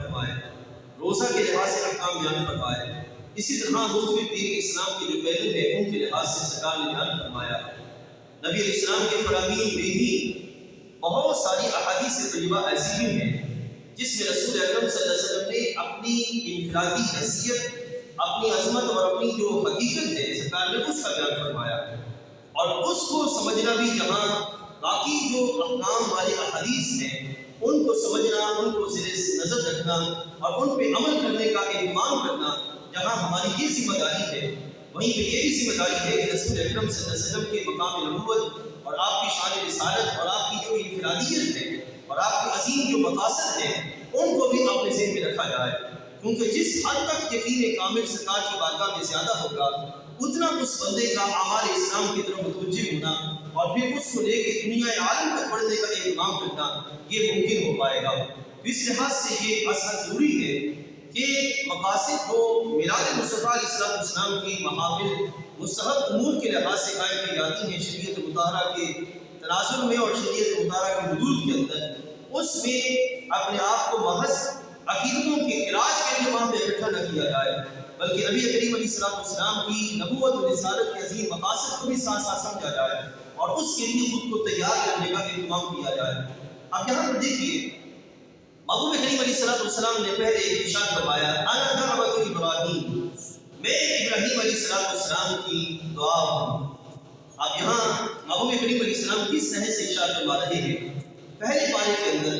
فرمائے، روزہ کے لحاظ سے احکام بیان فرمائے، اسی طرح مختلف دین اسلام کے جو پہلو ہیں ان کے لحاظ سے سرکار نے بیان فرمایا۔ نبی علیہ السلام کے فرامین میں ہی بہت ساری احادیث طیبہ ایسی بھی ہیں جس میں رسول اکرم صلی اللہ علیہ وسلم نے اپنی انفرادی حیثیت، اپنی عظمت اور اپنی جو حقیقت ہے سرکار نے اس کا بیان فرمایا، اور اس کو سمجھنا بھی جہاں باقی جو احکام والے احادیث ہیں ان کو سمجھنا، ان کو زیر نظر رکھنا اور ان پہ عمل کرنے کا اہتمام کرنا جہاں ہماری یہ ذمہ داری ہے، وہیں پہ یہ بھی ذمہ داری ہے کہ رسول اکرم صلی اللہ علیہ وسلم کے مقام نبوت اور آپ کی شان رسالت اور آپ کی جو انفرادیت ہے اور آپ کے عظیم جو مقاصد ہیں ان کو بھی اپنے ذہن میں رکھا جائے، کیونکہ جس حد تک یقین کامل سرکار کی بارگاہ میں زیادہ ہوگا اتنا اس بندے کا اعمال اسلام کی طرف متوجہ ہونا اور پھر اس کو لے کے دنیا عالم تک بڑھنے کا اہتمام کرنا یہ ممکن ہو پائے گا۔ اس لحاظ سے یہ اصل ضروری ہے کہ مقاصد کو میلاد مصطفیٰ علیہ السلام کی محافل مستحب امور کے لحاظ سے قائم کی جاتی ہیں شریعت مطہرہ کے تناظر میں اور شریعت مطہرہ کے حدود کے اندر، اس میں اپنے آپ کو محض عقیدتوں کے علاج کے لیے وہاں پہ اکٹھا نہ کیا جائے، بلکہ نبی کریم علیہ السلام کی نبوت و رسالت کے عظیم مقاصد کو بھی ساتھ ساتھ سمجھا جائے اور اس کے لیے خود کو تیار کرنے کا اہتمام کیا جائے۔ اب یہاں پر دیکھیے محبوب کریم علیہ السلام نے پہلے ارشاد فرمایا انا دعوت ابراہیم، میں ابراہیم علیہ السلام کی دعا ہوں۔ اب یہاں محبوب کریم علیہ السلام کس طرح سے ارشاد فرما رہے ہیں؟ پہلے پارے کے اندر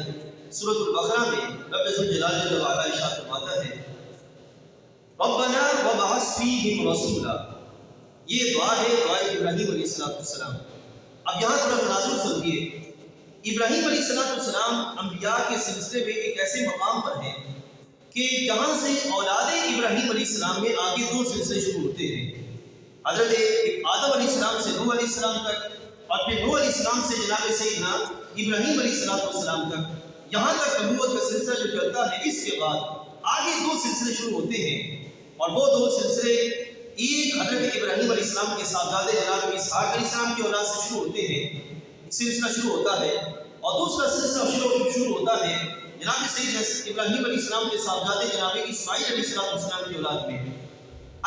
سورۃ البقرہ میں رب ذوالجلال جل وعلا ارشاد فرماتا ہے ربنا وبعث فیہم رسولا، یہ دعا ہے دعائے ابراہیم علیہ السلام۔ اب یہاں تھوڑا تناظر سمجھیے، ابراہیم علیہ السلام انبیاء کے سلسلے میں ایک ایسے مقام پر ہیں کہ جہاں سے اولاد ابراہیم علیہ السلام میں آگے دو سلسلے شروع ہوتے ہیں، حضرت آدم علیہ السلام سے نوح علیہ السلام تک اور پھر نوح علیہ السلام سے جناب سیدنا ابراہیم علیہ السلام تک، یہاں تک نبوت کا سلسلہ جو چلتا ہے۔ اس کے بعد آگے دو سلسلے شروع ہوتے ہیں اور وہ دو سلسلے ایک حضرت ابراہیم علیہ السلام کے صاحبزادے جناب اسحاق علیہ السلام کی اولاد سے شروع ہوتے ہیں، سلسلہ شروع ہوتا ہے، اور دوسرا سلسلہ شروع ہوتا ہے جناب سیدنا ابراہیم علیہ السلام کے صاحبزادے جناب اسماعیل علیہ السلام کی اولاد میں۔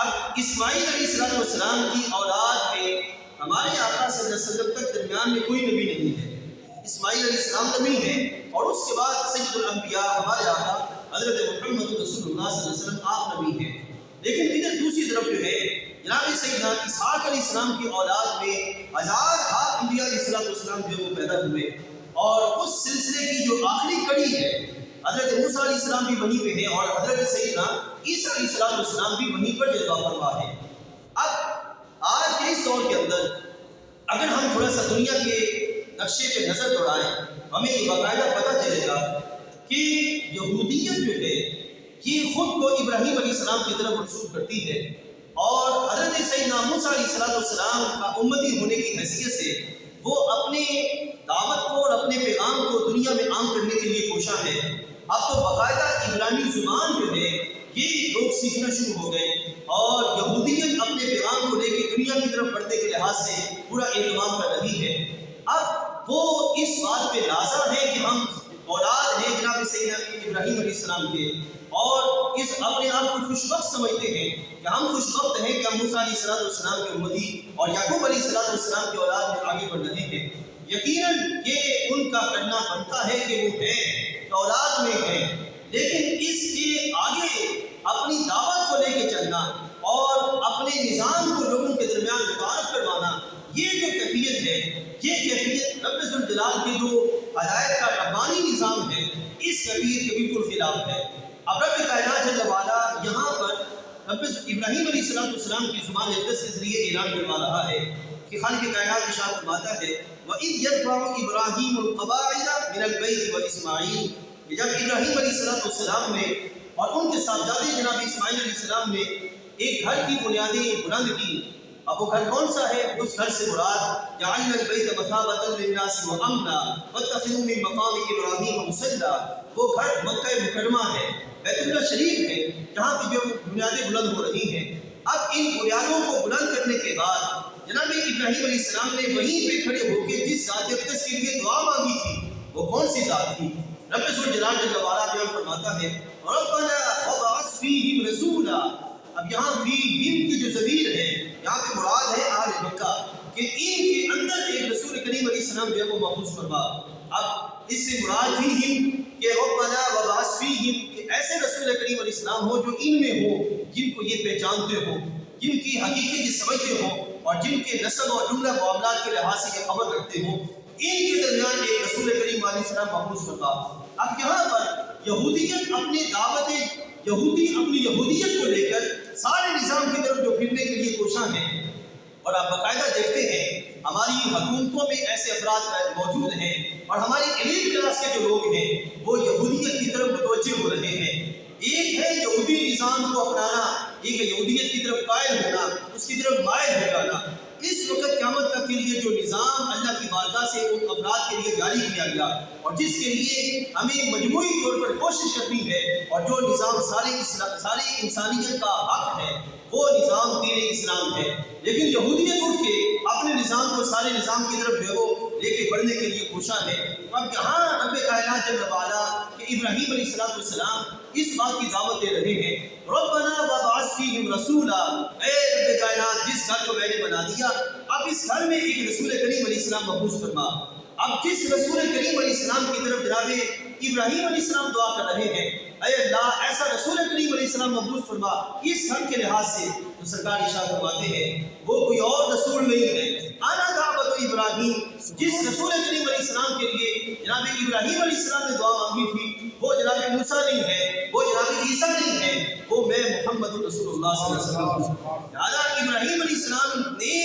اب اسماعیل علیہ السلام کی اولاد میں ہمارے آقا صلی اللہ علیہ وسلم تک درمیان میں کوئی نبی نہیں ہے، اسماعیل علیہ السلام نبی ہے، اور اس کے بعد سید الانبیاء ہمارے آقا حضرت محمد رسول اللہ صلی اللہ علیہ وسلم آپ نبی ہیں۔ لیکن ادھر دوسری طرف جو ہے جناب سیدنا اسحاق علیہ السلام کی اولاد میں ہزارہا انبیاء علیہ السلام جو وہ پیدا ہوئے، اور اس سلسلے کی جو آخری کڑی ہے حضرت موسیٰ علیہ السلام بھی وہیں پہ ہے اور حضرت سیدنا عیسیٰ علیہ السلام بھی وہیں پر جلوہ فرما ہے۔ اب آج کے اس دور کے اندر اگر ہم تھوڑا سا دنیا کے نقشے پہ نظر دوڑائیں ہمیں یہ باقاعدہ پتہ چلے گا کہ یہودیت جو ہے یہ خود کو ابراہیم علیہ السلام کی طرف منسوب کرتی ہے، اور حضرت سیدنا موسیٰ علیہ السلام کا امتی ہونے کی حیثیت سے وہ اپنے دعوت کو اور اپنے پیغام کو دنیا میں عام کرنے کے لیے کوشاں ہے۔ اب تو باقاعدہ عبرانی زبان جو ہے یہ لوگ سیکھنا شروع ہو گئے، اور یہودیت اپنے پیغام کو لے کے دنیا کی طرف بڑھنے کے لحاظ سے پورا اہتمام کر رہی ہے۔ اب وہ اس بات پہ لازم ہے کہ ہم اولاد ہیں جناب سیدنا ابراہیم علیہ السلام کے، اور اس اپنے آپ کو خوش وقت سمجھتے ہیں کہ ہم خوش وقت ہیں کہ ہم موسیٰ علیہ السلام کے امتی اور یعقوب علیہ السلام کی اولاد میں آگے بڑھ رہے ہیں۔ یقیناً یہ ان کا کرنا بنتا ہے کہ وہ ہیں، اولاد میں ہیں، لیکن اس کے آگے اپنی دعوت کو لے کے چلنا اور اپنے نظام کو لوگوں کے درمیان متعارف کروانا، یہ جو کیفیت ہے یہ کیفیت رب ذوالجلال کی جو ہدایت کا ربانی نظام ہے اس کیفیت کے بالکل خلاف ہے۔ اب رب کائنات جل وعلا یہاں پر رب ابراہیم علیہ السلام کی زبان اقدس کے ذریعے اعلان کروا رہا ہے کہ خالق کائنات ارشاد فرماتا ہے وَإِذْ يَرْفَعُ إِبْرَاهِيمُ الْقَوَاعِدَ مِنَ الْبَيْتِ وَإِسْمَاعِيلُ، کہ جب ابراہیم علیہ السلام نے اور ان کے صاحبزادے جناب اسماعیل علیہ السلام نے ایک گھر کی بنیادیں بلند کی، اب وہ گھر کون سا ہے؟ اس گھر سے مراد جعلنا البیت مثابۃ للناس وامنا واتخذوا من مقام ابراہیم مصلی، وہ گھر مکہ مکرمہ ہے، بیت اللہ شریف ہے، جہاں کی جو بنیادیں بلند ہو رہی ہیں۔ اب ان بنیادوں کو بلند کرنے کے بعد جناب ابراہیم علیہ السلام نے وہیں پہ کھڑے ہو کے جس ذات اقدس کے لیے دعا مانگی تھی وہ کون سی ذات تھی؟ رب ذوالجلال جل وعلا بیان فرماتا ہے ربنا وابعث فیہم رسولا. اب یہاں فیہم کی جو ضمیر ہے یہاں پہ مراد ہے اہل مکہ کہ ان کے اندر ایک رسول کریم علیہ السلام جو ہے وہ مبعوث فرما. اب اس سے مراد فیہم کہ ربنا وابعث فیہم کہ ایسے رسول کریم علیہ السلام ہو جو ان میں ہو جن کو یہ پہچانتے ہو, جن کی حقیقت یہ سمجھتے ہوں اور جن کے نسب اور جملہ معاملات کے لحاظ سے یہ خبر رکھتے ہوں, ان کے درمیان ایک رسول کریم علیہ السلام مبعوث فرما. اب یہاں پر یہودیت اپنے یہودی اپنی یہودیت کو لے کر سارے نظام کی طرف جو پھرنے کے لیے کوشاں ہیں, اور آپ باقاعدہ دیکھتے ہیں ہماری حکومتوں میں ایسے افراد موجود ہیں اور ہماری ایلیٹ کلاس کے جو لوگ ہیں وہ یہودیت کی طرف متوجہ ہو رہے ہیں. ایک ہے یہودی نظام کو اپنانا, ایک ہے یہودیت کی طرف قائل ہونا, اس کی طرف مائل ہو جانا. اس وقت قیامت تک کے لیے جو نظام اللہ کی بارگاہ سے ان افراد کے لیے جاری کیا گیا اور جس کے لیے ہمیں مجموعی طور پر کوشش کرنی ہے اور جو نظام ساری انسانیت کا حق ہے وہ نظام دین اسلام ہے. لیکن یہودیت اٹھ کے اپنے نظام کو سارے نظام کی طرف جو ہے وہ لے کے بڑھنے کے لیے کوشاں ہے. اب یہاں رب کائنات جل وعلا کہ ابراہیم علیہ السلام اس بات کی دعوت دے رہے ہیں ربنا وابعث فیہم رسولا. اے رب کائنات جس گھر کو میں نے بنا دیا اب اس گھر میں ایک رسول کریم علیہ السلام مبعوث فرما. اب جس رسول کریم علیہ السلام کی طرف جناب ابراہیم علیہ السلام دعا کر رہے ہیں اے اللہ ایسا رسول کریم علیہ السلام مبعوث فرما اس گھر کے لحاظ سے, تو سرکار ارشاد فرماتے ہیں وہ کوئی اور رسول نہیں ہے, انا دعوت ابراہیم. جس رسول کریم علیہ السلام کے لیے جناب ابراہیم علیہ السلام نے دعا مانگی تھی وہ جناب موسیٰ نہیں ہے, وہ جناب عیسیٰ نہیں ہے, وہ میں محمد رسول اللہ صلی اللہ علیہ وسلم. لہٰذا ابراہیم علیہ السلام نے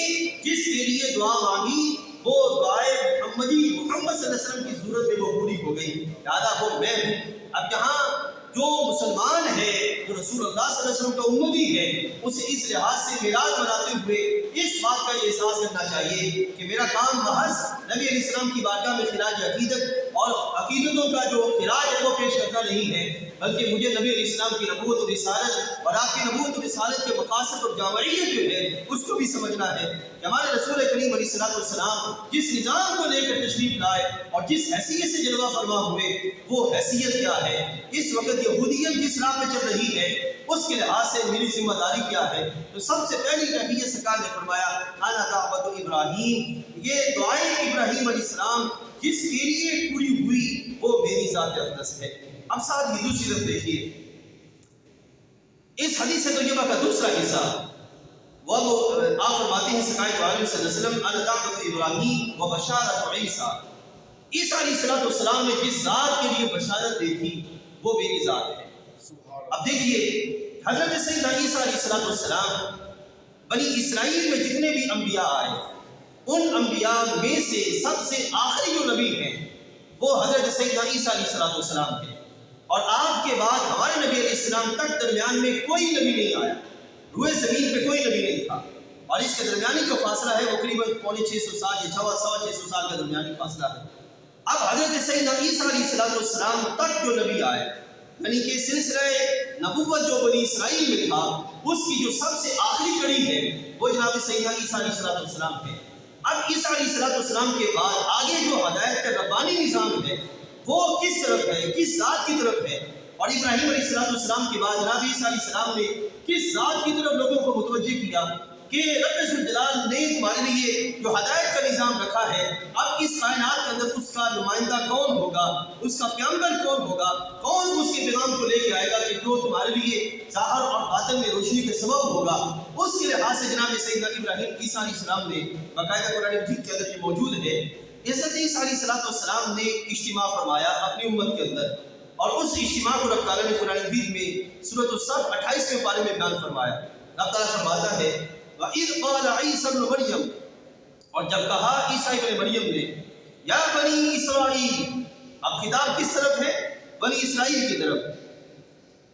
جس کے لیے دعا مانگی وہ دعائے محمد صلی اللہ علیہ وسلم کی صورت میں وہ پوری ہو گئی. لہٰذا وہ میں ہوں. اب یہاں جو مسلمان ہے جو رسول اللہ صلی اللہ علیہ وسلم کا امتی ہے اسے اس لحاظ سے میراث بناتے ہوئے اس بات کا یہ احساس کرنا چاہیے کہ میرا کام محض نبی علیہ السلام کی بارگاہ میں خراج عقیدت اور عقیدتوں کا جو خراج ہے وہ پیش کرنا نہیں ہے, بلکہ مجھے نبی علیہ السلام کی نبوت اور رسالت اور آپ کی نبوت اور رسالت کے مقاصد اور جامعیت جو ہے اس کو بھی سمجھنا ہے کہ ہمارے رسول کریم علیہ السلام جس نظام کو لے کر تشریف لائے اور جس حیثیت سے جلوہ فرما ہوئے وہ حیثیت کیا ہے. اس وقت یہودیت جس راہ پہ چل رہی ہے اس کے لحاظ سے میری ذمہ داری کیا ہے. تو سب سے پہلی کیفیت سرکار نے فرمایا انا دعوت ابراہیم, یہ دعائے ابراہیم علیہ السلام جس کے لیے پوری ہوئی وہ میری ذات اقدس ہے. اب ساتھ ہی دوسری طرف دیکھیے اس حدیث طیبہ کا دوسرا حصہ وہ آپ فرماتے ہیں سرکار صلی اللہ علیہ وسلم انا دعوت ابراہیم و بشارت عیسیٰ. عیسیٰ علیہ السلام نے جس ذات کے لیے بشارت دی تھی وہ میری ذات ہے. اب دیکھیے حضرت سیدنا عیسیٰ علیہ السلام بنی اسرائیل میں جتنے بھی انبیاء آئے ان انبیاء میں سے سب سے آخری جو نبی ہیں وہ حضرت سیدنا عیسیٰ علیہ السلام ہیں, اور آپ کے بعد ہمارے نبی علیہ السلام تک درمیان میں کوئی نبی نہیں آیا, روئے زمین پہ کوئی نبی نہیں تھا, اور اس کے درمیانی جو فاصلہ ہے وہ قریب 650 سال یا 650 سال کا درمیانی فاصلہ ہے. اب حضرت سیدنا عیسیٰ علیہ السلام تک جو نبی آئے یعنی کہ سلسلہ نبوت جو بنی اسرائیل میں تھا اس کی جو سب سے آخری کڑی ہے وہ جناب سیدنا عیسیٰ علیہ السلام ہے. اب عیسیٰ علیہ السلام کے بعد آگے جو ہدایت کا ربانی نظام ہے وہ کس طرف ہے, کس ذات کی طرف ہے, اور ابراہیم علیہ السلام کے بعد جناب عیسیٰ علیہ السلام نے کس ذات کی طرف لوگوں کو متوجہ کیا کہ رب ذوالجلال نے تمہارے لیے جو ہدایت کا نظام رکھا ہے اب اس کائنات کے اندر اس کا نمائندہ کون ہوگا, اس کا پیغمبر کون ہوگا, کون اس کے پیغام کو لے کے آئے گا کہ جو تمہارے لیے ظاہر اور باطن میں روشنی کے سبب ہوگا. اس کے لحاظ سے جناب سیدنا ابراہیم عیسیٰ علیہ السلام نے باقاعدہ قرآن مجید کے اندر یہ موجود ہے حضرت عیسیٰ علیہ السلام نے اجتماع فرمایا اپنی امت کے اندر, اور اس اجتماع کو رب تعالیٰ نے قرآن مجید میں سورۃ الصف 28ویں پارے میں بیان فرمایا. رب تعالیٰ فرماتا ہے وَإِذْ قَالَ عِيسَى ابْنُ مَرْيَمَ, اور جب کہا عیسیٰ ابن مریم نے یا بنی اسرائیل, اب خطاب کس طرف ہے؟ بنی اسرائیل کی طرف,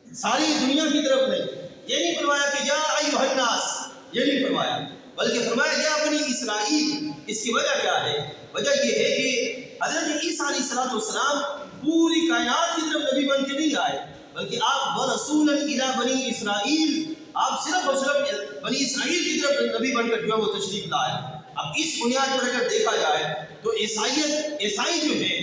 ساری دنیا کی طرف نہیں. یہ نہیں فرمایا کہ یا ایھا الناس, یہ نہیں فرمایا, بلکہ فرمایا یا بنی اسرائیل. اس کی وجہ کیا ہے؟ وجہ یہ ہے کہ حضرت عیسیٰ علیہ السلام پوری کائنات کی طرف نبی بن کے نہیں آئے, بلکہ آپ وَرَسُولًا إِلَىٰ بَنِي إِسْرَائِيل, آپ صرف اور صرف بنی اسرائیل کی طرف نبی بن کر جو ہے وہ تشریف لائے. اب اس بنیاد پر اگر دیکھا جائے تو عیسائی جو ہے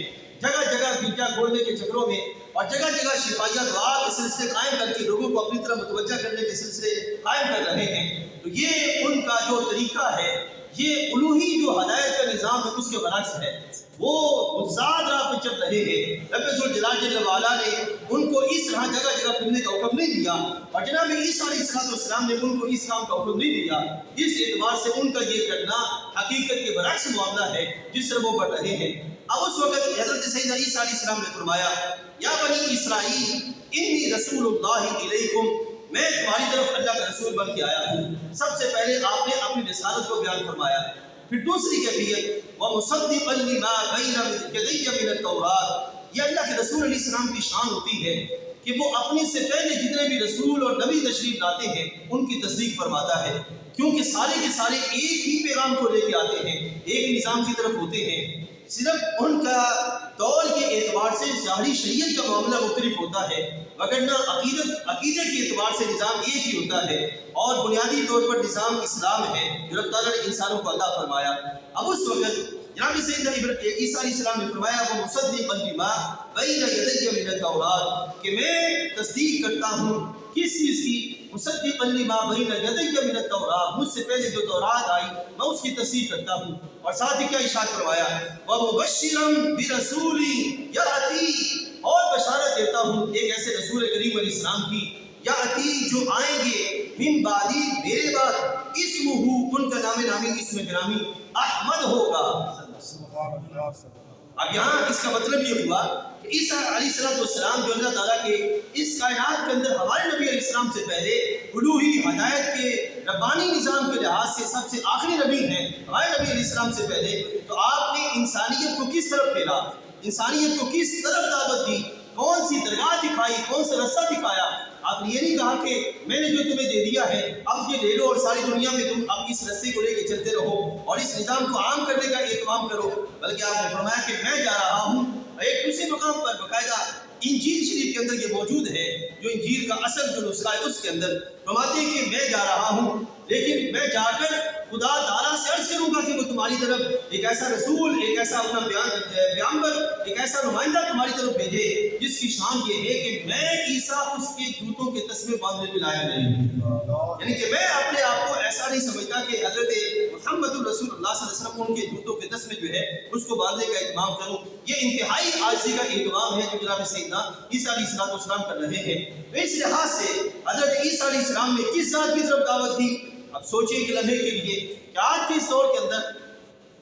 جگہ جگہ گرجا کھولنے کے چکروں میں اور جگہ جگہ شفائیہ دعا کے سلسلے قائم کر کے لوگوں کو اپنی طرف متوجہ کرنے کے سلسلے قائم کر رہے ہیں، تو یہ ان کا جو طریقہ ہے، یہ الوہی جو ہدایت کا نظام ہے اس کے برعکس ہے۔ وہ ذات راہ پہ چل رہے ہیں۔ رب ذوالجلال جل وعلا نے ان کو اس طرح جگہ جگہ پھرنے کا حکم نہیں دیا، اور جناب عیسیٰ علیہ السلام نے ان کو اس کام کا حکم نہیں دیا۔ اس اعتبار سے ان کا یہ کرنا حقیقت کے برعکس معاملہ ہے جس طرح وہ بڑھ رہے ہیں۔ اب اس وقت حضرت سیدنا عیسیٰ علیہ السلام نے فرمایا، یا بنی اسرائیل انی رسول اللہ علیکم، میں تمہاری طرف اللہ کا رسول بن کے آیا ہوں۔ سب سے پہلے آپ نے اپنی رسالت کو بیان فرمایا۔ پھر دوسری کیفیت وَمُصَدِّقًا لِمَا بَيْنَ يَدَيَّ مِنَ التَّوْرَاةِ، یہ اللہ کے رسول علیہ السلام کی شان ہوتی ہے کہ وہ اپنے سے پہلے جتنے بھی رسول اور نبی تشریف لاتے ہیں ان کی تصدیق فرماتا ہے، کیونکہ سارے کے سارے ایک ہی پیغام کو لے کے آتے ہیں، ایک نظام کی طرف ہوتے ہیں۔ صرف ان کا دور کے اعتبار سے ظاہری شریعت کا معاملہ مختلف ہوتا ہے، وگرنہ عقیدے کے اعتبار سے نظام ایک ہی ہوتا ہے، اور بنیادی طور پر نظام اسلام ہے جو رب تعالیٰ نے انسانوں کو عطا فرمایا۔ اب اس وقت جناب سیدنا عیسیٰ علیہ السلام نے فرمایا وہ مصدقا لما بین یدی من التوراۃ، کہ میں تصدیق کرتا ہوں کس چیز کی؟ مصدقا لما بین یدی من التوراۃ، مجھ سے پہلے جو تورات آئی میں اس کی تصدیق کرتا ہوں۔ اور ساتھ ہی کیا ارشاد فرمایا، ومبشرا برسول یاتی، اور بشارت دیتا ہوں ایک ایسے رسول کریم علیہ السلام کی، یاتی جو آئیں گے من بعدی، میرے بعد، اسمہ، ان کا نام نامی اسم گرامی احمد ہوگا۔ اب یہاں اس کا مطلب یہ ہوا کہ عیسیٰ علیہ السلام جو اللہ تعالیٰ کے اس کائنات کے اندر ہمارے نبی علیہ السلام سے پہلے الوہی ہدایت کے ربانی نظام کے لحاظ سے سب سے آخری نبی ہیں ہمارے نبی علیہ السلام سے پہلے، تو آپ نے انسانیت کو کس طرف پھیرا، انسانیت کو کس طرف دعوت دی، کون سی درگاہ دکھائی، کون سا رستہ دکھایا؟ آپ نے یہ نہیں کہا کہ میں نے جو تمہیں دے دیا ہے اب یہ لے لو اور ساری دنیا میں تم اب اس رستے کو لے کے چلتے رہو اور اس نظام کو عام کرنے کا اہتمام کرو، بلکہ آپ نے فرمایا کہ میں جا رہا ہوں ایک دوسرے مقام پر۔ باقاعدہ انجیل شریف کے اندر یہ موجود ہے، جو انجیل کا اصل جو نسخہ ہے اس کے اندر فرماتے ہیں کہ میں جا رہا ہوں، لیکن میں جا کر خدا تعالیٰ سے عرض کروں گا کہ وہ تمہاری طرف ایک ایسا رسول، ایک ایسا اپنا پیغمبر، ایک ایسا نمائندہ تمہاری طرف بھیجے جس کی شان یہ ہے کہ میں عیسیٰ اس کے جوتوں کے تسمے باندھنے میں لایا نہیں ہوں، یعنی کہ میں اپنے آپ کو ایسا نہیں سمجھتا کہ حضرت محمد الرسول اللہ صلی اللہ علیہ وسلم ان کے جوتوں کے تسمے جو ہے اس کو باندھنے کا اہتمام کروں۔ یہ انتہائی عاجزی کا اہتمام ہے جو جناب سیدنا عیسیٰ علیہ السلام کر رہے ہیں۔ اس لحاظ سے حضرت عیسیٰ علیہ السلام نے کس ذات کی طرف دعوت دی؟ اب سوچیں کہ لمحے کے لیے کہ آج کے اس دور کے اندر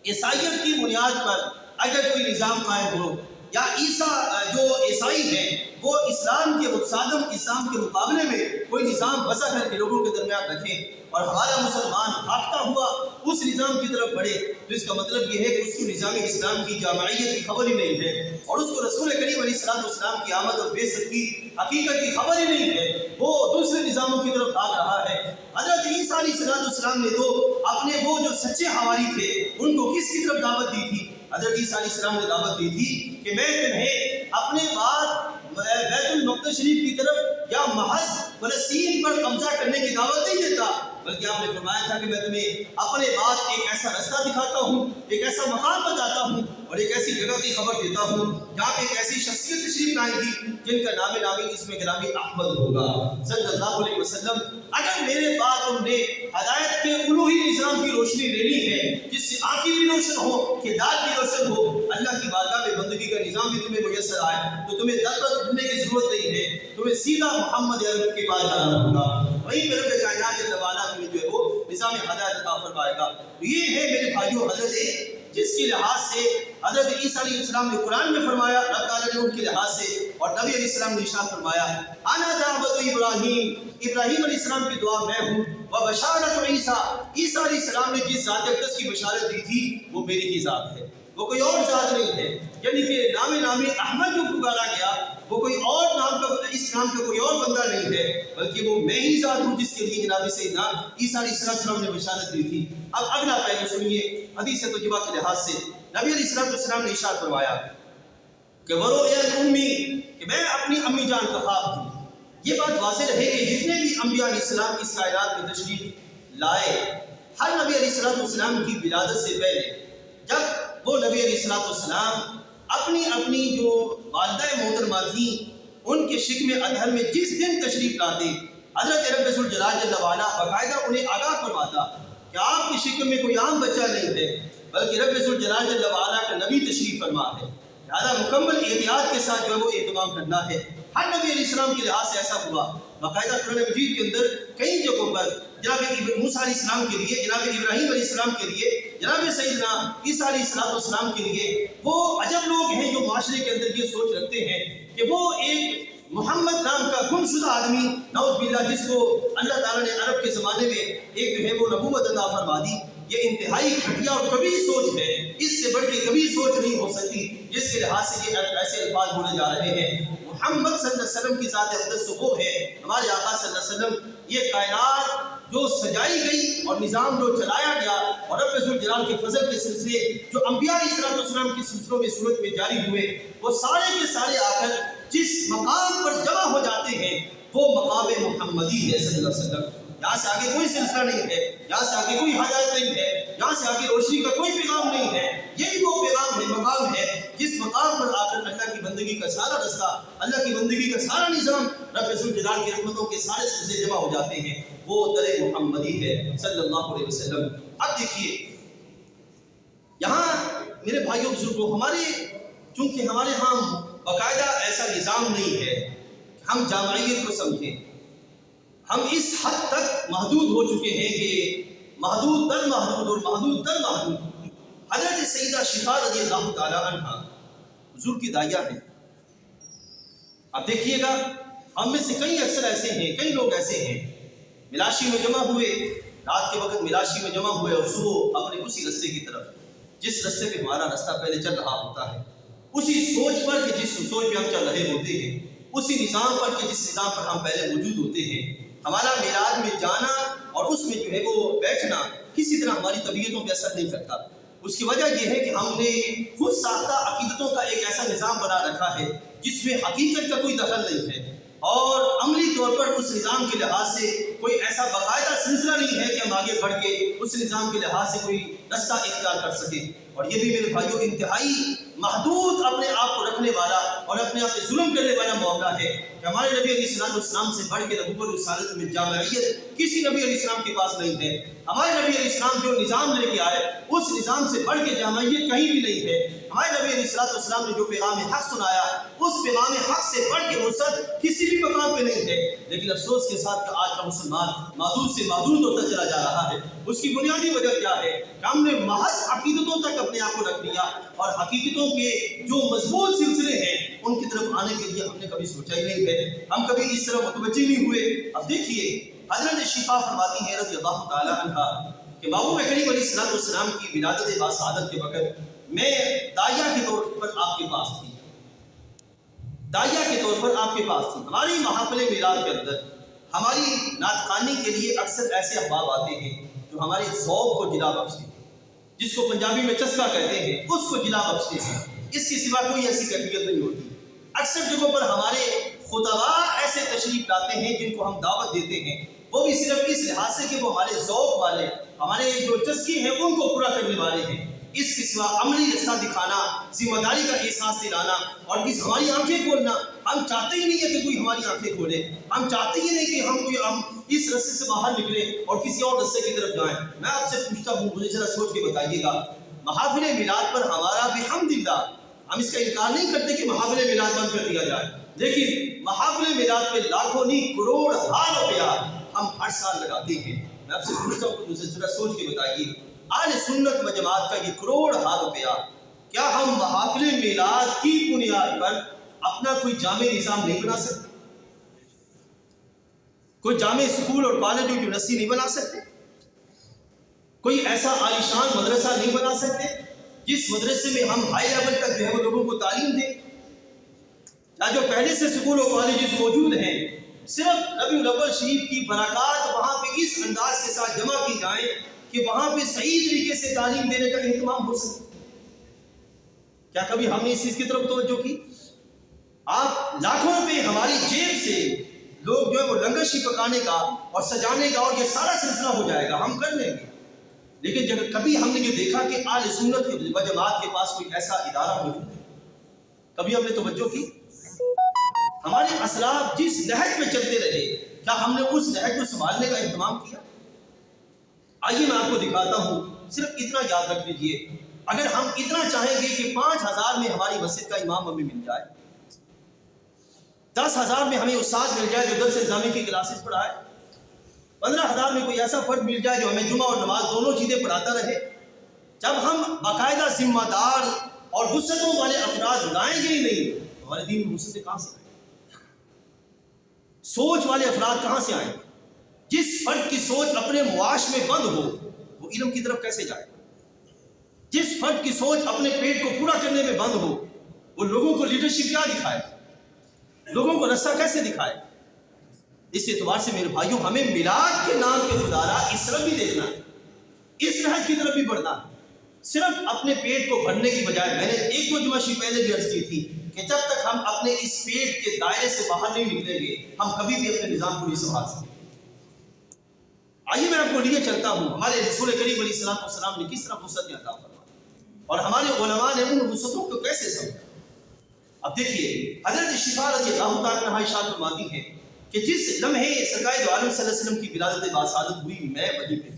عیسائیت کی بنیاد پر اگر کوئی نظام قائم ہو، یا عیسیٰ جو عیسائی ہیں وہ اسلام کے متصادم اسلام کے مقابلے میں کوئی نظام وضع کر کے لوگوں کے درمیان رکھیں اور ہمارا مسلمان بھاگتا ہوا اس نظام کی طرف بڑھے، تو اس کا مطلب یہ ہے کہ اس کو نظام اسلام کی جامعیت کی خبر ہی نہیں ہے، اور اس کو رسول کریم علیہ السلام کی آمد اور بعثت کی حقیقت کی خبر ہی نہیں ہے، وہ دوسرے نظاموں کی طرف بھاگ رہا ہے۔ حضرت عیسیٰ علیہ السلام نے تو اپنے وہ جو سچے حواری تھے ان کو کس کی طرف دعوت دی تھی؟ حضرت عیسیٰ علیہ السلام نے دعوت دی تھی کہ میں تمہیں اپنے بعد بیت المقدس شریف کی طرف یا محض فلسطین پر قبضہ کرنے کی دعوت نہیں دیتا، بلکہ آپ نے فرمایا تھا کہ میں تمہیں اپنے بعد ایک ایسا رستہ دکھاتا ہوں، ایک ایسا مقام بتاتا ہوں اور ایک ایسی جگہ کی خبر دیتا ہوں جہاں پہ ایک ایسی شخصیت تشریف لائیں گی جن کا نام نامی اسم گرامی احمد ہوگا صلی اللہ علیہ وسلم۔ اگر میرے بعد تم نے ہدایت کے الوہی نظام کی روشنی لینی ہے جس سے آنکھیں بھی روشن ہو، کردار بھی روشن ہو، اللہ کی بارگاہ میں بندگی کا نظام بھی تمہیں میسر آئے، تو تمہیں در در ڈھونڈنے کی ضرورت نہیں ہے، تمہیں سیدھا محمد عرب کے پاس جانا ہوگا، وہیں پہ رب کائنات جل وعلا تمہیں جو ہے وہ نظام ہدایت عطا فرمائے گا۔ یہ ہے میرے بھائیوں حضرت جس کے لحاظ سے حضرت عیسیٰ علیہ السلام نے قرآن میں فرمایا، رب تعالیٰ نے ان کے لحاظ سے، اور نبی علیہ السلام نے ارشاد فرمایا انا دعوت ابراہیم، ابراہیم علیہ السلام کی دعا میں ہوں، وبشارت عیسیٰ، عیسیٰ علیہ السلام نے جس ذات اقدس کی بشارت دی تھی وہ میری ہی ذات ہے، وہ کوئی اور ذات نہیں ہے، یعنی کہ نام نامی احمد جو پکارا گیا وہ کوئی اور نام کا، اس نام کا کوئی اور بندہ نہیں ہے، بلکہ وہ میں ہی ذات ہوں جس کے لیے جناب سیدنا عیسیٰ علیہ السلام نے بشارت دی تھی۔ اب اگلا پہلو سنیے، حدیث تجربہ کے لحاظ سے نبی علیہ السلام نے ارشاد فرمایا کہ ورؤیا امی، کہ میں اپنی امی جان کا خواب ہوں۔ یہ بات واضح رہے کہ جتنے بھی انبیاء علیہ السلام اس کائنات میں تشریف لائے، ہر نبی علیہ السلام کی ولادت سے پہلے جب وہ نبی علیہ السلام اپنی اپنی جو والدہ محترمہ تھیں ان کے شکم اطہر میں جس دن تشریف لاتے حضرت رب ذوالجلال جل وعلا باقاعدہ انہیں آگاہ فرماتا کہ آپ کی شکم میں کوئی عام بچہ نہیں ہے بلکہ رب ذوالجلال جل وعلا کا نبی تشریف فرما ہے، لہذا مکمل احتیاط کے ساتھ جو ہے وہ اہتمام کرنا ہے۔ ہر نبی علیہ السلام کے لحاظ سے ایسا ہوا، باقاعدہ قرآن مجید کے اندر کئی جگہوں پر جناب موسیٰ علیہ السلام کے لیے، جناب ابراہیم علیہ السلام کے لیے، جناب سیدنا عیسیٰ علیہ السلام کے لیے وہ عجب لوگ ہیں جو معاشرے کے اندر یہ سوچ رکھتے ہیں کہ وہ ایک محمد نام کا گم شدہ آدمی نعوذ باللہ جس کو اللہ تعالیٰ نے عرب کے زمانے میں ایک جو ہے وہ نبوت عطا فرما دی، یہ انتہائی گھٹیا اور کبھی سوچ ہے، اس سے بڑھ کے کبھی سوچ نہیں ہو سکتی جس کے لحاظ سے یہ ایسے الفاظ بولے جا رہے ہیں۔ محمد صلی اللہ علیہ وسلم کی ذات اقدس وہ ہے، ہمارے آقا صلی اللہ علیہ وسلم، یہ کائنات جو سجائی گئی اور نظام جو چلایا گیا اور رب ذوالجلال کے فضل کے سلسلے جو انبیاء علیہ السلام کی سلسلوں میں صورت میں جاری ہوئے، وہ سارے کے سارے آ کر جس مقام پر جمع ہو جاتے ہیں وہ مقام محمدی ہے صلی اللہ علیہ وسلم۔ یہاں سے آگے کوئی سلسلہ نہیں ہے، یہاں سے آگے کوئی ہدایت نہیں ہے، یہاں سے آگے روشنی کا کوئی پیغام نہیں ہے، یہی وہ پیغام ہے، مقام ہے جس مقام پر آ کر اللہ کی بندگی کا سارا رستہ، اللہ کی بندگی کا سارا نظام، رب ذوالجلال کی رحمتوں کے سارے سلسلے جمع ہو جاتے ہیں، وہ در محمدی ہے صلی اللہ علیہ وسلم۔ اب دیکھیے یہاں میرے بھائیوں بزرگوں، چونکہ ہمارے ہاں باقاعدہ ایسا نظام نہیں ہے ہم جامعیت کو سمجھیں، ہم اس حد تک محدود ہو چکے ہیں کہ محدود در محدود اور محدود در محدود۔ حضرت سیدہ شفا رضی اللہ تعالیٰ عنہ حضور کی داعیہ ہیں، اب دیکھیے گا ہم میں سے کئی اکثر ایسے ہیں، کئی لوگ ایسے ہیں ملاشی میں جمع ہوئے، رات کے وقت ملاشی میں جمع ہوئے اور صبح اپنے اسی رستے کی طرف، جس رستے پہ ہمارا رستہ پہلے چل رہا ہوتا ہے، اسی سوچ پر کہ جس سوچ پہ ہم چل رہے ہوتے ہیں، اسی نظام پر کہ جس نظام پر ہم پہلے موجود ہوتے ہیں، ہمارا میلاد میں جانا اور اس میں جو ہے وہ بیٹھنا کسی طرح ہماری طبیعتوں پہ اثر نہیں کرتا۔ اس کی وجہ یہ ہے کہ ہم نے خود ساختہ عقیدتوں کا ایک ایسا نظام بنا رکھا ہے جس میں حقیقت کا کوئی دخل نہیں ہے، اور عملی طور پر اس نظام کے لحاظ سے کوئی ایسا باقاعدہ سلسلہ نہیں ہے کہ ہم آگے بڑھ کے اس نظام کے لحاظ سے کوئی رستہ اختیار کر سکیں۔ اور یہ بھی میرے بھائیوں انتہائی محدود اپنے آپ کو رکھنے والا اور اپنے آپ پہ ظلم کرنے والا معاملہ ہے کہ ہمارے نبی علیہ السلام سے بڑھ کے نبوت رسالت میں جامعیت کسی نبی علیہ السلام کے پاس نہیں ہے۔ ہمارے نبی علیہ السلام جو نظام لے کے آئے اس نظام سے بڑھ کے جامعیت کہیں بھی نہیں ہے۔ ہمارے نبی علیہ السلام نے جو پیغام حق سنایا اس پیغام حق سے بڑھ کے وسعت کسی بھی مقام پہ نہیں ہے، لیکن افسوس کے ساتھ کہ آج کا مسلمان محدود سے محدود ہوتا چلا جا رہا ہے۔ اس کی بنیادی وجہ کیا ہے کہ ہم نے محض عقیدتوں تک اپنے آپ کو رکھ دیا اور حقیقتوں کے جو مضبوط سلسلے ہیں ان کی طرف آنے کے لیے ہم نے کبھی سوچا ہی نہیں ہے، ہم کبھی اس طرح متوجہ نہیں ہوئے۔ اب دیکھیے حضرت شفا فرماتی ہے رضی اللہ تعالی عنہ کہ محبوب کریم علیہ السلام کی ولادت باسعادت کے وقت میں داعیہ کے طور پر آپ کے پاس تھی، داعیہ کے طور پر آپ کے پاس تھی۔ ہماری محافل میلاد کے اندر ہماری نعت خوانی کے لیے اکثر ایسے احباب آتے ہیں جو ہمارے ذوق کو جلا بخشتے ہیں، جس کو پنجابی میں چسکا کہتے ہیں، اس کو جلا بخشتے ہیں، اس کے سوا کوئی ایسی کیفیت نہیں ہوتی۔ اکثر جگہوں پر ہمارے خطباء ایسے تشریف لاتے ہیں جن کو ہم دعوت دیتے ہیں، وہ بھی صرف اس لحاظ سے کہ وہ ہمارے ذوق والے، ہمارے جو چسکے ہیں ان کو پورا کرنے والے ہیں، اس کے سوا عملی رستہ دکھانا، ذمہ داری کا احساس دلانا اور ہماری آنکھیں کھولنا، ہم چاہتے ہی نہیں ہے کہ کوئی ہماری آنکھیں کھولے، ہم چاہتے ہی نہیں کہ ہم اس رستے سے باہر نکلیں اور کسی اور رستے کی طرف جائیں۔ میں آپ سے پوچھتا ہوں، مجھے ذرا سوچ کے بتائیے گا، محافل میلاد پر ہمارا بحمدللہ، ہم اس کا انکار نہیں کرتے کہ محافل میلاد بند کر دیا جائے، لیکن محافل میلاد پہ لاکھوں نہیں کروڑ ہزار روپیہ ہم ہر سال لگاتے ہیں۔ میں آپ سے پوچھتا ہوں، مجھے ذرا سوچ کے بتائیے، اہل سنت و جماعت کا یہ کروڑ ہزار روپیہ، کیا ہم محافل میلاد کی بنیاد پر اپنا کوئی جامع نظام نہیں بنا سکتے؟ کوئی جامع اسکول اور کالج اور یونیورسٹی نہیں بنا سکتے؟ کوئی ایسا عالیشان مدرسہ نہیں بنا سکتے جس مدرسے میں ہم ہائی لیول تک جو ہے وہ لوگوں کو تعلیم دیں؟ یا جو پہلے سے اسکول اور کالجز موجود ہیں، صرف ربیع الاول شریف کی برکات وہاں پہ اس انداز کے ساتھ جمع کی جائیں کہ وہاں پہ صحیح طریقے سے تعلیم دینے کا اہتمام ہو سکے؟ کیا کبھی ہم نے اس چیز کی طرف توجہ کی؟ آپ لاکھوں روپے ہماری جیب سے لوگ جو ہے وہ لنگر شی پکانے کا اور سجانے کا اور یہ سارا سلسلہ ہو جائے گا، ہم کر لیں گے، لیکن جب کبھی ہم نے یہ دیکھا کہ اہل سنت و جماعت کے پاس کوئی ایسا ادارہ موجود ہے کبھی ہم نے توجہ کی؟ ہمارے اسلاف جس نہج میں چلتے رہے کیا ہم نے اس نہج کو سنبھالنے کا اہتمام کیا؟ آئیے میں آپ کو دکھاتا ہوں، صرف اتنا یاد رکھ لیجئے، اگر ہم اتنا چاہیں گے کہ 5,000 میں ہماری مسجد کا امام ہمیں مل جائے، 10,000 میں ہمیں استاد مل جائے جو درس نظامی کی کلاسز پڑھائے، 15,000 میں کوئی ایسا فرد مل جائے جو ہمیں جمعہ اور نماز دونوں چیزیں پڑھاتا رہے، جب ہم باقاعدہ ذمہ دار اور وسعتوں والے افراد لائیں گے ہی نہیں، ہمارے دین میں وسعتیں کہاں سے آئیں؟ سوچ والے افراد کہاں سے آئیں؟ جس فرد کی سوچ اپنے معاش میں بند ہو وہ علم کی طرف کیسے جائے؟ جس فرد کی سوچ اپنے پیٹ کو پورا کرنے میں بند ہو وہ لوگوں کو لیڈرشپ کیا دکھائے؟ لوگوں کو رستہ کیسے دکھائے؟ اس اعتبار سے میرے بھائیوں، ہمیں میلاد کے نام پہ خدا را اس طرف بھی دیکھنا ہے، اس نہج کی طرف بھی بڑھنا ہے۔ صرف اپنے پیٹ کو بھرنے کی بجائے، میں نے ایک دو جمعہ پہلے بھی عرض کی تھی کہ جب تک ہم اپنے اس پیٹ کے دائرے سے باہر نہیں نکلیں گے ہم کبھی بھی اپنے نظام کو نہیں سنبھال سکتے۔ آئیے میں آپ کو لیے چلتا ہوں ہمارے رسول کریم علیہ السلام نے کس طرح وسعتیں عطا فرمائی اور ہمارے علماء نے ان وسعتوں کو کیسے سمجھا۔ اب دیکھیے، حضرت شفا رضی اللہ تعالیٰ عنہا ارشاد فرماتی ہے کہ جس لمحے سرکار دو عالم صلی اللہ علیہ وسلم کی ولادت باسعادت ہوئی، میں وہیں پہ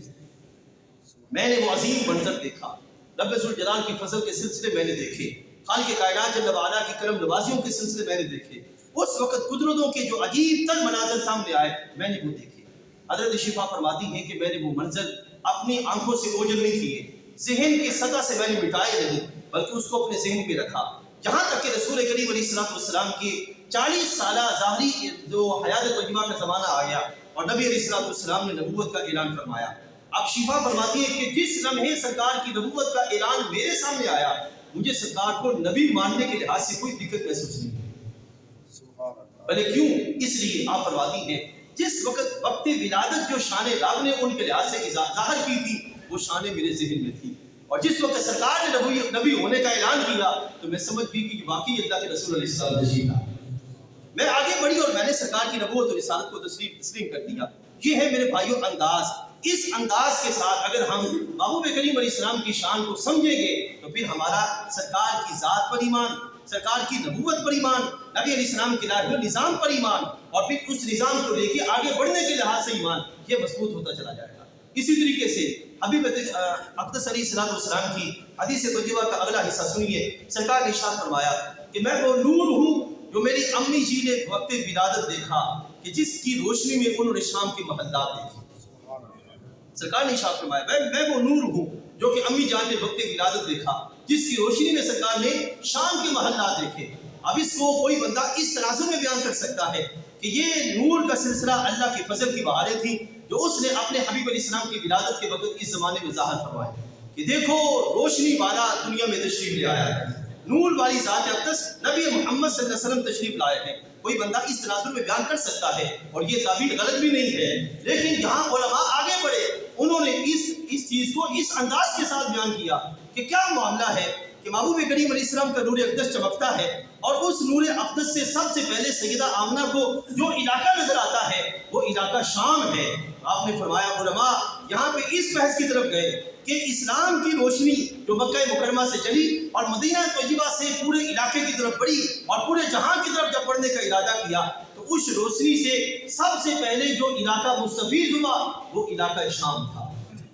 میں نے وہ عظیم منظر دیکھا، رب ذوالجلال کی فضل کے سلسلے میں نے دیکھے، خالق کائنات جل وعلا کی کرم نوازیوں کے سلسلے میں نے دیکھے، اس وقت قدرتوں کے جو عجیب تر مناظر سامنے آئے میں نے وہ دیکھے۔ حضرت شفا فرماتی ہیں کہ میں نے وہ منظر اپنی آنکھوں سے اوجھل نہیں کیے، ذہن کی سطح سے میں نے مٹائے نہیں، بلکہ اس کو اپنے ذہن میں رکھا، جہاں تک کہ رسول کریم علیہ السلام کی 40 سالہ ظاہری جو حیات طیبہ کا زمانہ آ گیا اور نبی علیہ السلام نے نبوت کا اعلان فرمایا۔ اب شفا فرماتی ہے کہ جس لمحے سرکار کی نبوت کا اعلان میرے سامنے آیا مجھے سرکار کو نبی ماننے کے لحاظ سے کوئی دقت محسوس نہیں ہوئی۔ بھلے کیوں؟ اس لیے آپ فرماتی ہیں جس وقت وقت ولادت جو شان رب نے ان کے لحاظ سے ظاہر کی تھی وہ شان میرے ذہن میں تھی، اور جس وقت سرکار نے نبی ہونے کا اعلان کیا تو میں سمجھ گئی کہ واقعی اللہ کے رسول علیہ السلام میں آگے بڑھی اور میں نے سرکار کی نبوت اور رسالت کو تسلیم کر دیا۔ یہ ہے میرے بھائیوں انداز۔ اس انداز کے ساتھ اگر ہم محبوب کریم علیہ السلام کی شان کو سمجھیں گے تو پھر ہمارا سرکار کی ذات پر ایمان، سرکار کی نبوت پر ایمان، نبی علیہ السلام کے لائے ہوئے نظام پر ایمان، اور پھر اس نظام کو لے کے آگے بڑھنے کے لحاظ سے ایمان یہ مضبوط ہوتا چلا جائے گا۔ اسی طریقے سے حبیب اقدس علیہ السلام کی حدیث طیبہ کا اگلا حصہ سنیے۔ سرکار نے ارشاد فرمایا کہ میں وہ نور ہوں جو میری امی جی نے وقت ولادت دیکھا کہ جس کی روشنی میں انہوں نے شام کے محلات دیکھے۔ سرکار نے ارشاد فرمایا میں وہ نور ہوں جو کہ امی جان نے وقت ولادت دیکھا جس کی روشنی میں سرکار نے شام کے محلات دیکھے۔ اب اس کو کوئی بندہ اس تناظر میں بیان کر سکتا ہے کہ یہ نور کا سلسلہ اللہ کے فضل کی بہاریں تھیں جو اس نے اپنے حبیب علیہ السلام کی ولادت کے وقت اس زمانے میں ظاہر فرمائے کہ دیکھو روشنی والا دنیا میں تشریف لے آیا ہے، نور والی ذات اقدس نبی محمد صلی اللہ علیہ وسلم تشریف لائے ہیں۔ کوئی بندہ اس تناظر میں بیان کر سکتا ہے اور یہ تعبیر غلط بھی نہیں ہے، لیکن یہاں علماء آگے بڑھے، انہوں نے اس چیز کو اس انداز کے ساتھ بیان کیا کہ کیا معاملہ ہے کہ محبوب کریم علیہ السلام کا نور اقدس چمکتا ہے اور اس نور اقدس سے سب سے پہلے سیدہ آمنہ کو جو علاقہ نظر آتا ہے وہ علاقہ شام ہے۔ آپ نے فرمایا علماء یہاں پہ اس بحث کی طرف گئے کہ اسلام کی روشنی جو مکہ مکرمہ سے چلی اور مدینہ طیبہ سے پورے علاقے کی طرف بڑھی اور پورے جہاں کی طرف جب بڑھنے کا ارادہ کیا تو اس روشنی سے سب سے پہلے جو علاقہ مستفید ہوا وہ علاقہ شام تھا۔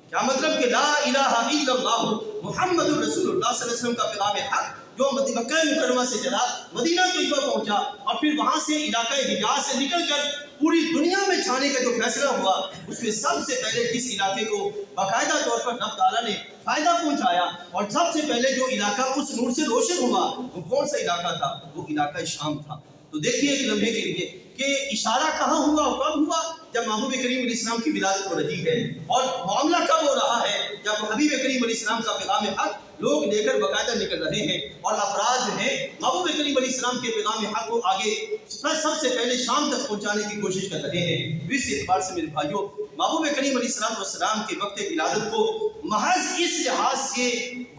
کیا مطلب کہ لا الہ الا اللہ محمد رسول اللہ صلی اللہ علیہ وسلم کا پیغام حق جو مکہ مکرمہ سے چلا مدینہ طیبہ پہنچا اور پھر وہاں سے علاقہ حجاز سے نکل کر پوری دنیا میں چھانے کا جو فیصلہ ہوا اس میں سب سے پہلے جس علاقے کو باقاعدہ طور پر رب تعالیٰ نے فائدہ پہنچایا اور سب سے پہلے جو علاقہ اس نور سے روشن ہوا وہ کون سا علاقہ تھا؟ وہ علاقہ شام تھا۔ تو دیکھیے ایک لمحے کے لیے کہ اشارہ کہاں ہوا اور کب ہوا؟ جب محبوب کریم علیہ السلام کی ولادت ہو رہی ہے، اور معاملہ کب ہو رہا ہے؟ جب حبیب کریم علیہ السلام کا پیغام حق لوگ لے کر باقاعدہ نکل رہے ہیں اور افراد جو ہیں محبوب کریم علیہ السلام کے پیغام حق کو آگے سب سے پہلے شام تک پہنچانے کی کوشش کر رہے ہیں۔ اس اعتبار سے میرے بھائیوں محبوب کریم علیہ السلام کے وقت ولادت کو محض اس لحاظ سے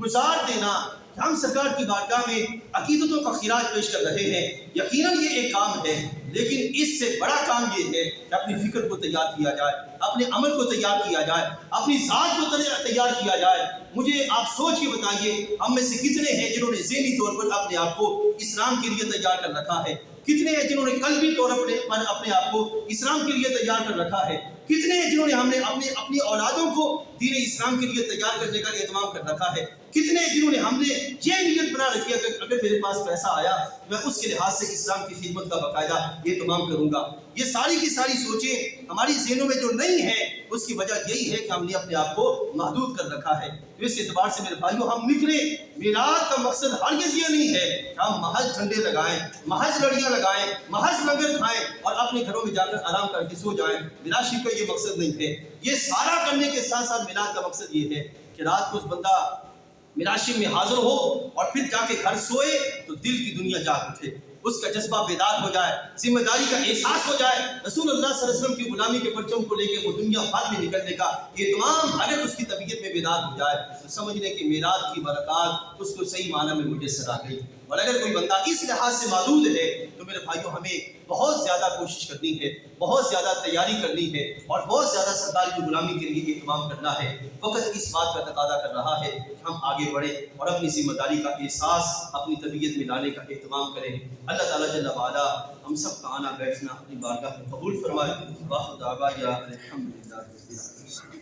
گزار دینا ہم سرکار کی بارگاہ میں عقیدتوں کا خراج پیش کر رہے ہیں، یقیناً یہ ایک کام ہے لیکن اس سے بڑا کام یہ ہے کہ اپنی فکر کو تیار کیا جائے، اپنے عمل کو تیار کیا جائے، اپنی ذات کو تیار کیا جائے۔ مجھے آپ سوچ کے بتائیے، ہم میں سے کتنے ہیں جنہوں نے ذہنی طور پر اپنے آپ کو اسلام کے لیے تیار کر رکھا ہے؟ کتنے ہیں جنہوں نے قلبی طور پر اپنے آپ کو اسلام کے لیے تیار کر رکھا ہے؟ کتنے ہیں جنہوں نے ہم نے اپنی اولادوں کو دین اسلام کے لیے تیار کرنے کا اہتمام کر رکھا ہے؟ کتنے ہیں جنہوں نے ہم نے یہ نیت بنا رکھی ہے کہ اگر میرے پاس پیسہ آیا میں اس کے لحاظ سے اسلام کی خدمت کا باقاعدہ اہتمام کروں گا؟ یہ ساری کی ساری سوچیں ہماری ذہنوں میں جو نہیں ہے، اس کی وجہ یہی ہے کہ ہم نے اپنے آپ کو محدود کر رکھا ہے۔ اس اعتبار سے میرے بھائیوں، ہم نکلے، میلاد کا مقصد ہرگز یہ نہیں ہے کہ ہم محض جھنڈے لگائیں، محض لڑیاں لگائیں، محض لنگر کھائیں اور اپنے گھروں میں جا کر آرام کر کے سو جائیں۔ میلاد شریف کا یہ مقصد نہیں ہے۔ یہ سارا کرنے کے ساتھ ساتھ میلاد کا مقصد یہ ہے کہ رات کو اس بندہ میلاد شریف میں حاضر ہو اور پھر جا کے گھر سوئے تو دل کی دنیا جاگ اٹھے، اس کا جذبہ بیدار ہو جائے، ذمہ داری کا احساس ہو جائے، رسول اللہ صلی اللہ علیہ وسلم کی غلامی کے پرچم کو لے کے وہ دنیا بھر میں نکلنے کا اہتمام اگر اس کی طبیعت میں بیدار ہو جائے تو سمجھنے کہ میلاد کی برکات اس کو صحیح معنی میں میسر آ گئی۔ اور اگر کوئی بندہ اس لحاظ سے معدود ہے تو میرے بھائیوں، ہمیں بہت زیادہ کوشش کرنی ہے، بہت زیادہ تیاری کرنی ہے اور بہت زیادہ سرکار کی غلامی کے لیے اہتمام کرنا ہے۔ وقت اس بات کا تقاضا کر رہا ہے کہ ہم آگے بڑھیں اور اپنی ذمہ داری کا احساس اپنی طبیعت میں لانے کا اہتمام کریں۔ اللہ تعالیٰ جل وعلا ہم سب کا آنا بیٹھنا اپنی بارگاہ میں قبول فرمائے۔ واخر دعوانا الحمدللہ۔